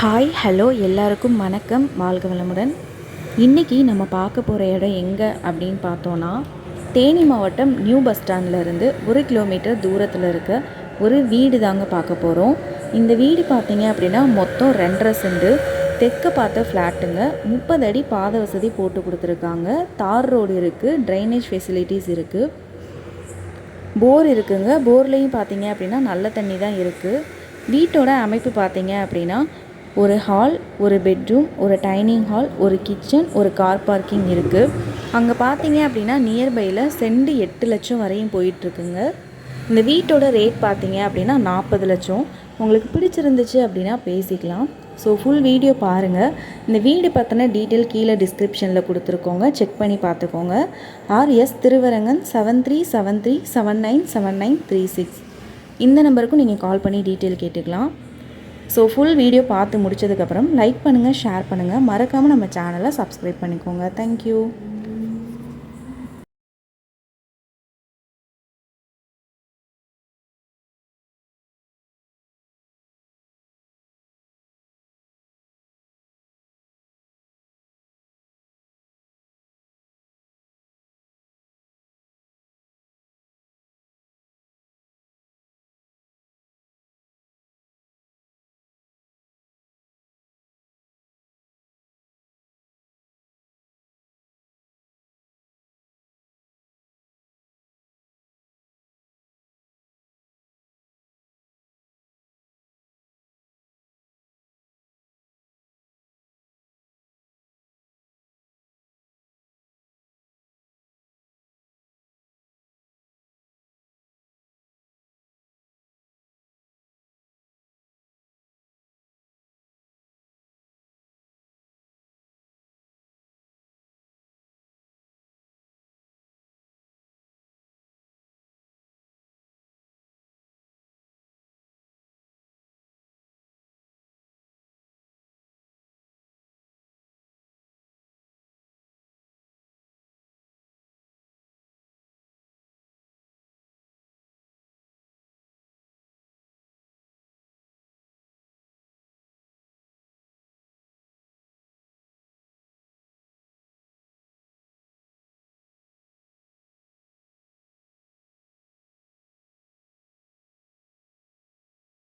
Hi hello எல்லாருக்கும் வணக்கம், வாழ்க வளமுடன். இன்றைக்கி நம்ம பார்க்க போகிற இடம் எங்கே அப்படின்னு பார்த்தோன்னா, தேனி மாவட்டம் நியூ பஸ் ஸ்டாண்ட்லேருந்து 1 கிலோமீட்டர் தூரத்தில் இருக்க ஒரு வீடு தாங்க பார்க்க போகிறோம். இந்த வீடு பார்த்திங்க அப்படின்னா மொத்தம் 2.5 சென்ட் தெற்க பார்த்த ஃப்ளாட்டுங்க. 30 அடி பாத வசதி போட்டு கொடுத்துருக்காங்க. தார் ரோடு இருக்குது, ட்ரைனேஜ் ஃபெசிலிட்டிஸ் இருக்குது, போர் இருக்குங்க. போர்லேயும் பார்த்திங்க அப்படின்னா நல்ல தண்ணி தான் இருக்குது. வீட்டோட அமைப்பு பார்த்திங்க அப்படின்னா ஒரு ஹால், ஒரு பெட்ரூம், ஒரு டைனிங் ஹால், ஒரு கிச்சன், ஒரு கார் பார்க்கிங் இருக்குது. அங்கே பார்த்தீங்க அப்படின்னா நியர்பையில் சென்ட் 8 லட்சம் வரையும் போயிட்டுருக்குங்க. இந்த வீட்டோட ரேட் பார்த்தீங்க அப்படின்னா 40 லட்சம். உங்களுக்கு பிடிச்சிருந்துச்சு அப்படின்னா பேசிக்கலாம். ஸோ ஃபுல் வீடியோ பாருங்கள். இந்த வீடு பற்றின டீட்டெயில் கீழே டிஸ்கிரிப்ஷனில் கொடுத்துருக்கோங்க, செக் பண்ணி பார்த்துக்கோங்க. ஆர்எஸ் திருவரங்கன் 7373797936 இந்த நம்பருக்கும் நீங்கள் கால் பண்ணி டீட்டெயில் கேட்டுக்கலாம். ஸோ ஃபுல் வீடியோ பார்த்து முடிச்சதுக்கப்புறம் லைக் பண்ணுங்கள், ஷேர் பண்ணுங்கள், மறக்காமல் நம்ம சேனலை சப்ஸ்கிரைப் பண்ணிக்கோங்க. தேங்க்யூ.